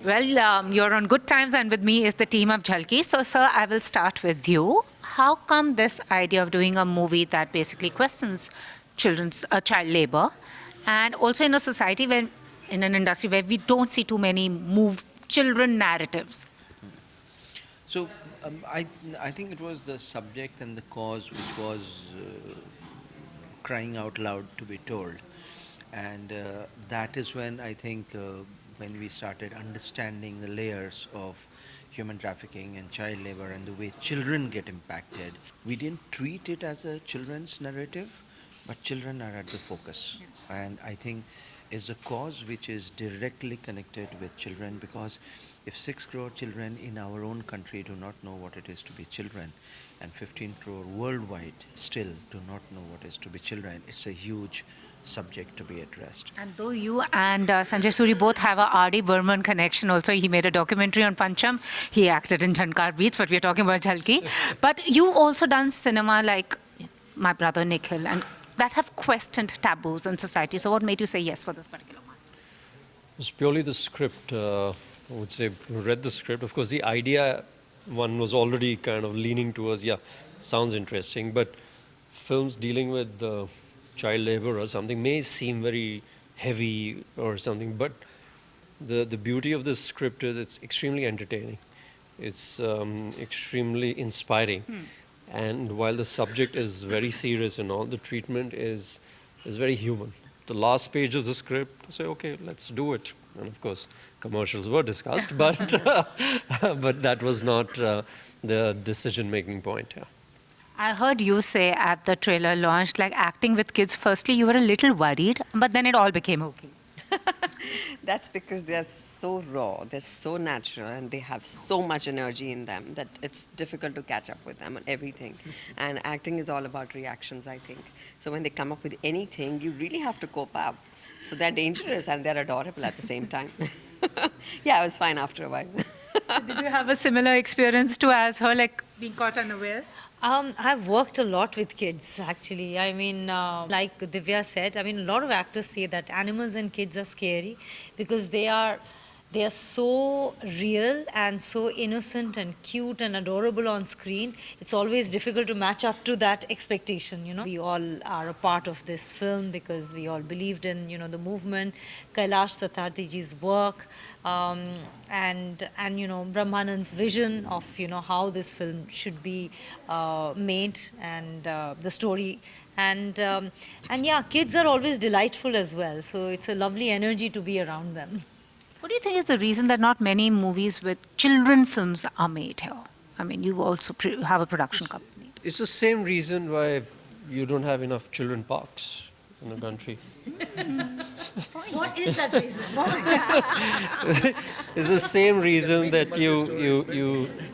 Well, you're on Good Times, and with me is the team of Jhalki. So, sir, I will start with you. How come this idea of doing a movie that basically questions child labor, and also in a society where, in an industry where we don't see too many move children narratives? So I think it was the subject and the cause which was crying out loud to be told, and that is when I think when we started understanding the layers of human trafficking and child labor and the way children get impacted, we didn't treat it as a children's narrative, but children are at the focus, and I think is a cause which is directly connected with children because if 6 crore children in our own country do not know what it is to be children, and 15 crore worldwide still do not know what is to be children, it's a huge subject to be addressed. And though you and Sanjay Suri both have a R.D. Burman connection, also he made a documentary on Pancham. He acted in Jhankar Beats, but we are talking about Jhalki. But you also done cinema like My Brother Nikhil, and that have questioned taboos in society. So what made you say yes for this particular one? It's purely the script. I would say, read the script. Of course, the idea one was already kind of leaning towards, yeah, sounds interesting. But films dealing with child labor or something may seem very heavy or something. But the beauty of this script is it's extremely entertaining. It's extremely inspiring. And while the subject is very serious and all, the treatment is very human. The last page of the script, say, okay, let's do it. And of course, commercials were discussed, but but that was not the decision-making point. Yeah. I heard you say at the trailer launch, like acting with kids, firstly you were a little worried, but then it all became okay. That's because they're so raw, they're so natural, and they have so much energy in them that it's difficult to catch up with them on everything. And acting is all about reactions, I think. So when they come up with anything, you really have to cope up. So they're dangerous and they're adorable at the same time. Yeah, I was fine after a while. Did you have a similar experience too as her, like being caught unawares? I've worked a lot with kids, actually. I mean, like Divya said, I mean, a lot of actors say that animals and kids are scary because they are so real and so innocent and cute and adorable on screen. It's always difficult to match up to that expectation, you know. We all are a part of this film because we all believed in, you know, the movement, Kailash Satyarthi ji's work, and you know, Brahmanand's vision of, you know, how this film should be made, and the story. And yeah, kids are always delightful as well. So it's a lovely energy to be around them. What do you think is the reason that not many movies with children films are made here? I mean, you also have a production company. It's the same reason why you don't have enough children parks in the country. What is that reason? It's the same reason that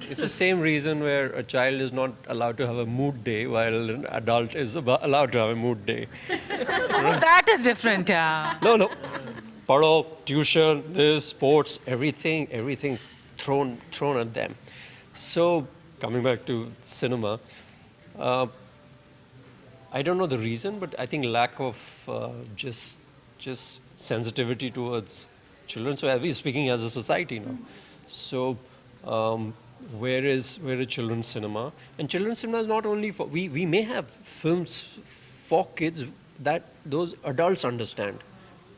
it's the same reason where a child is not allowed to have a mood day while an adult is allowed to have a mood day. That is different, yeah. No. Paro, tuition, this, sports, everything thrown at them. So, coming back to cinema, I don't know the reason, but I think lack of just sensitivity towards children. So, we're speaking as a society now. So, where is children's cinema? And children's cinema is not only for, we may have films for kids that those adults understand.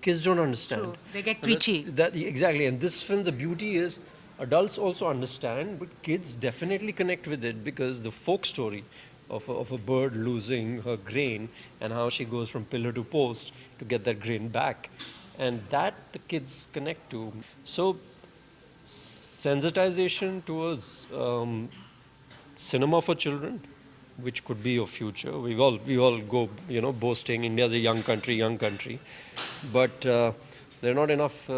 Kids don't understand. True. They get preachy. Exactly. And this film, the beauty is adults also understand, but kids definitely connect with it because the folk story of a bird losing her grain and how she goes from pillar to post to get that grain back. And that the kids connect to. So sensitization towards cinema for children, which could be your future. We all go, you know, boasting India's a young country, but there are not enough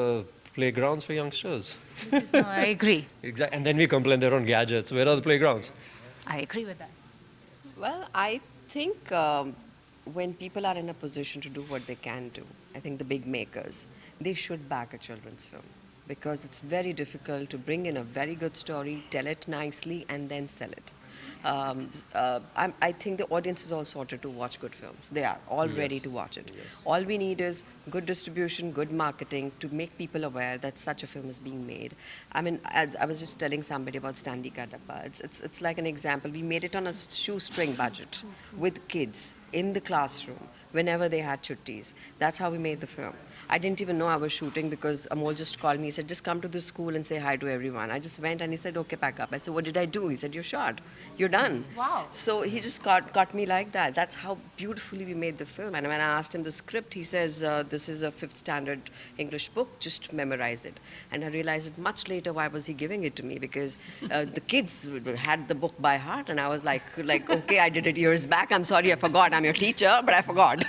playgrounds for youngsters. No, I agree. Exactly, and then we complain they're on gadgets. Where are the playgrounds? I agree with that. Well, I think when people are in a position to do what they can do, I think the big makers, they should back a children's film because it's very difficult to bring in a very good story, tell it nicely, and then sell it. I think the audience is all sorted to watch good films. They are all ready to watch it. All we need is good distribution, good marketing to make people aware that such a film is being made. I mean, I was just telling somebody about Stanley Ka Dabba. It's like an example. We made it on a shoestring budget with kids in the classroom whenever they had chuttis. That's how we made the film. I didn't even know I was shooting because Amol just called me. He said, just come to the school and say hi to everyone. I just went and he said, okay, pack up. I said, what did I do? He said, you're shot. You're done. Wow. So he just got me like that. That's how beautifully we made the film. And when I asked him the script, he says, this is a 5th standard English book, just memorize it. And I realized it much later, why was he giving it to me? Because the kids had the book by heart. And I was like, okay, I did it years back. I'm sorry, I forgot. I'm your teacher, but I forgot.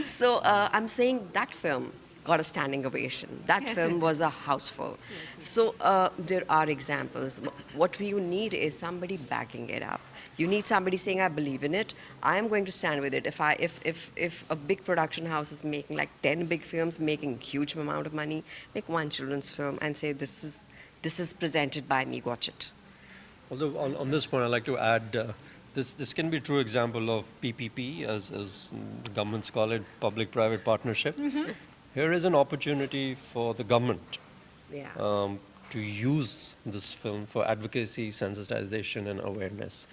So I'm saying that film got a standing ovation. That film was a houseful. So there are examples. What you need is somebody backing it up. You need somebody saying, I believe in it. I am going to stand with it. If a big production house is making like 10 big films, making huge amount of money, make one children's film and say, this is presented by me, watch it. Although on this point, I'd like to add, this can be a true example of PPP, as the governments call it, public-private partnership. Here is an opportunity for the government to use this film for advocacy, sensitization, and awareness.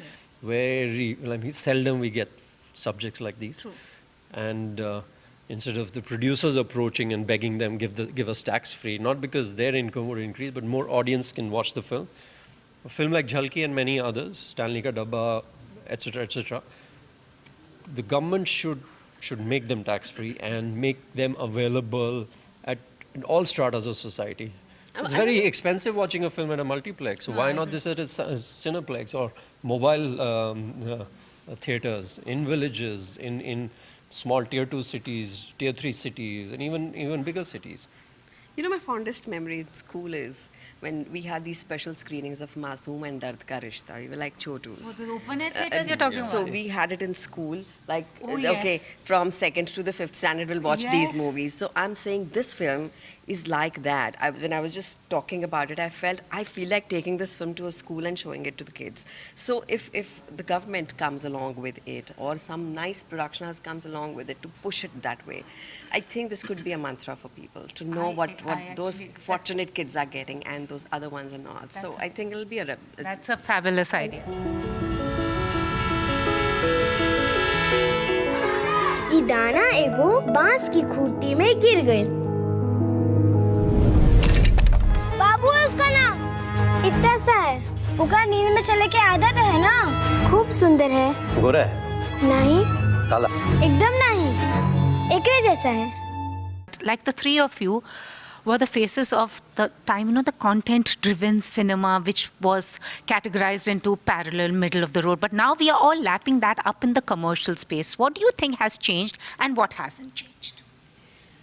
Seldom we get subjects like these. True. And instead of the producers approaching and begging them, give us tax-free, not because their income would increase, but more audience can watch the film. A film like Jhalki and many others, Stanley Ka Dabba, etc., the government should make them tax-free and make them available in all stratas of society. It's very expensive watching a film at a multiplex, so why not this at a cineplex or mobile theaters in villages, in small tier 2 cities, tier 3 cities, and even bigger cities. You know, my fondest memory in school is when we had these special screenings of Masoom and Dard Ka Rishta. We were like chotus. The open air theatres you're talking So about? we had it in school, like, yes. okay, from 2nd to the 5th standard, we'll watch these movies. So I'm saying this film is like that. When I was just talking about it, I feel like taking this film to a school and showing it to the kids. So if the government comes along with it, or some nice production house comes along with it to push it that way, I think this could be a mantra for people to know what those fortunate kids are getting and those other ones are not. So I think it'll be That's a fabulous idea. कि दाना एगो बांस की खूंटी में गिर गई। बाबू है उसका नाम, इतना सा है। उका नींद में चले के आदत है ना। खूब सुंदर है। गोरा है? नहीं। काला? एकदम नहीं। एकरे जैसा है। Like the three of you were the faces of the time, the content-driven cinema, which was categorized into parallel, middle of the road. But now we are all lapping that up in the commercial space. What do you think has changed and what hasn't changed?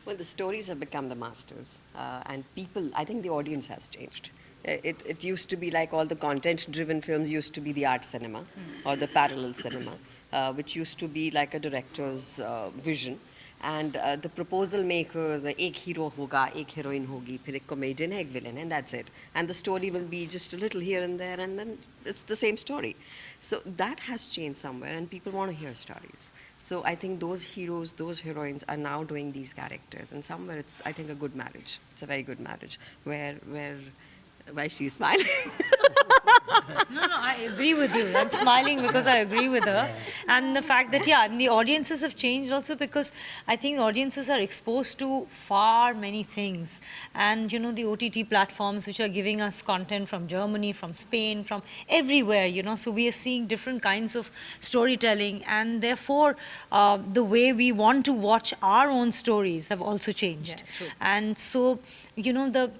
Well, the stories have become the masters, and people, I think the audience has changed. It used to be like all the content-driven films used to be the art cinema or the parallel cinema, which used to be like a director's vision. And the proposal makers, एक hero होगा, एक heroine होगी, फिर एक comedian है, एक villain, and that's it. And the story will be just a little here and there, and then it's the same story. So that has changed somewhere, and people want to hear stories. So I think those heroes, those heroines are now doing these characters, and somewhere it's, I think, a good marriage. It's a very good marriage, why she's smiling. No, I agree with you. I'm smiling because I agree with her. And the fact that, the audiences have changed also because I think audiences are exposed to far many things. And, the OTT platforms which are giving us content from Germany, from Spain, from everywhere, so we are seeing different kinds of storytelling. And therefore, the way we want to watch our own stories have also changed. Yeah, and so, the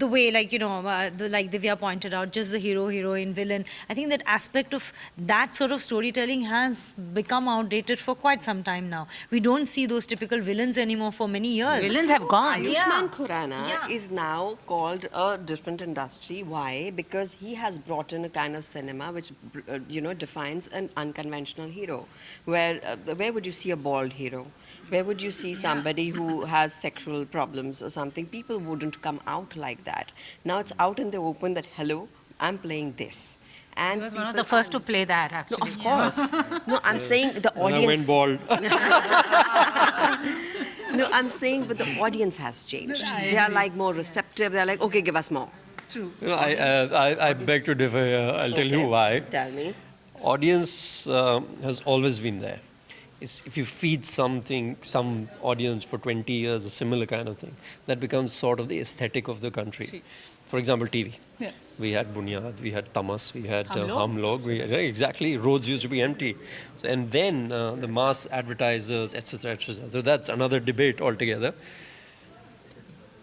way, like Divya pointed out, just the hero, heroine, villain. I think that aspect of that sort of storytelling has become outdated for quite some time now. We don't see those typical villains anymore for many years. Villains have gone. Ayushmann Khurrana is now called a different industry. Why? Because he has brought in a kind of cinema which, defines an unconventional hero. Where would you see a bald hero? Where would you see somebody who has sexual problems or something? People wouldn't come out like that. Now it's out in the open that, hello, I'm playing this. And He was one of people the first to are- play that, No, actually. of course. No, I'm saying the And I went audience. bald. No, I'm saying, but the audience has changed. They are like more receptive. They're like, okay, give us more. You know, I beg to differ here. I'll tell you why. Tell me. Audience has always been there. If you feed something, some audience for 20 years, a similar kind of thing, that becomes sort of the aesthetic of the country. For example, TV. Yeah. We had Bunyad, we had Tamas, we had Hum Log. Hum Log. Exactly, roads used to be empty. So, and then the mass advertisers, etc., etc. So that's another debate altogether.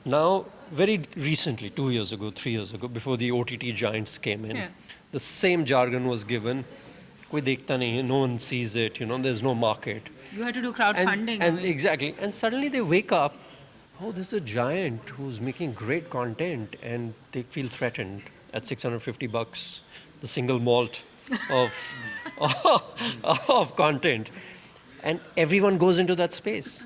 Now, very recently, 2 years ago, 3 years ago, before the OTT giants came in, Yeah. the same jargon was given. Koi dekhta nahi hai, no one sees it, there's no market. You had to do crowdfunding. And exactly. And suddenly they wake up, oh, there's a giant who's making great content, and they feel threatened at $650, the single malt of, of content. And everyone goes into that space.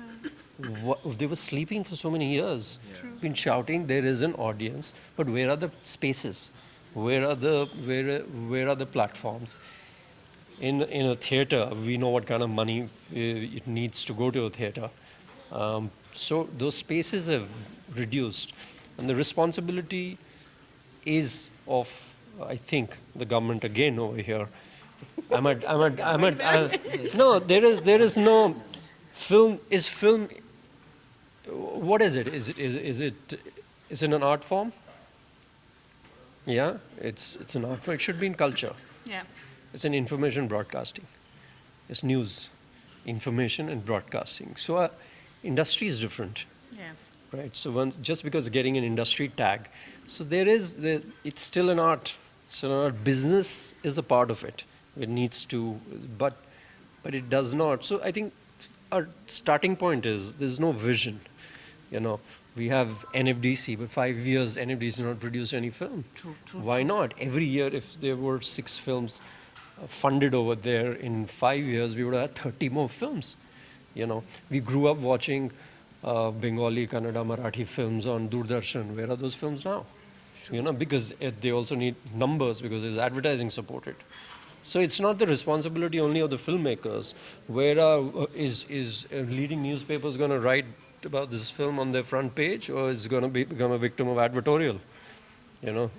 They were sleeping for so many years, been shouting, there is an audience, but where are the spaces? Where are the platforms? In a theater, we know what kind of money it needs to go to a theater. So those spaces have reduced, and the responsibility is of, I think, the government again over here. No, there is no film. Is film? What is it? Is it an art form? Yeah, it's an art form. It should be in culture. Yeah. It's an information broadcasting. It's news, information and broadcasting. So industry is different, Yeah. right? So just because getting an industry tag, so it's still an art. So an art. Business is a part of it. It needs to, but it does not. So I think our starting point is there's no vision. We have NFDC, but 5 years NFDC not produced any film. True. Why not? Every year, if there were 6 films funded over there, in 5 years we would have had 30 more films. We grew up watching Bengali, Kannada, Marathi films on Doordarshan. Where are those films now? Because they also need numbers, because there's advertising supported. So it's not the responsibility only of the filmmakers. Is leading newspapers going to write about this film on their front page, or is going to become a victim of advertorial?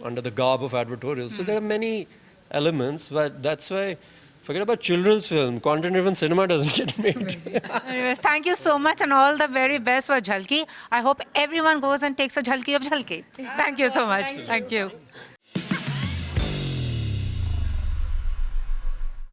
Under the garb of advertorial. So there are many elements, but that's why, forget about children's film, content-driven cinema doesn't get made. Anyways, thank you so much and all the very best for Jhalki. I hope everyone goes and takes a Jhalki of Jhalki. Thank you so much. Thank you.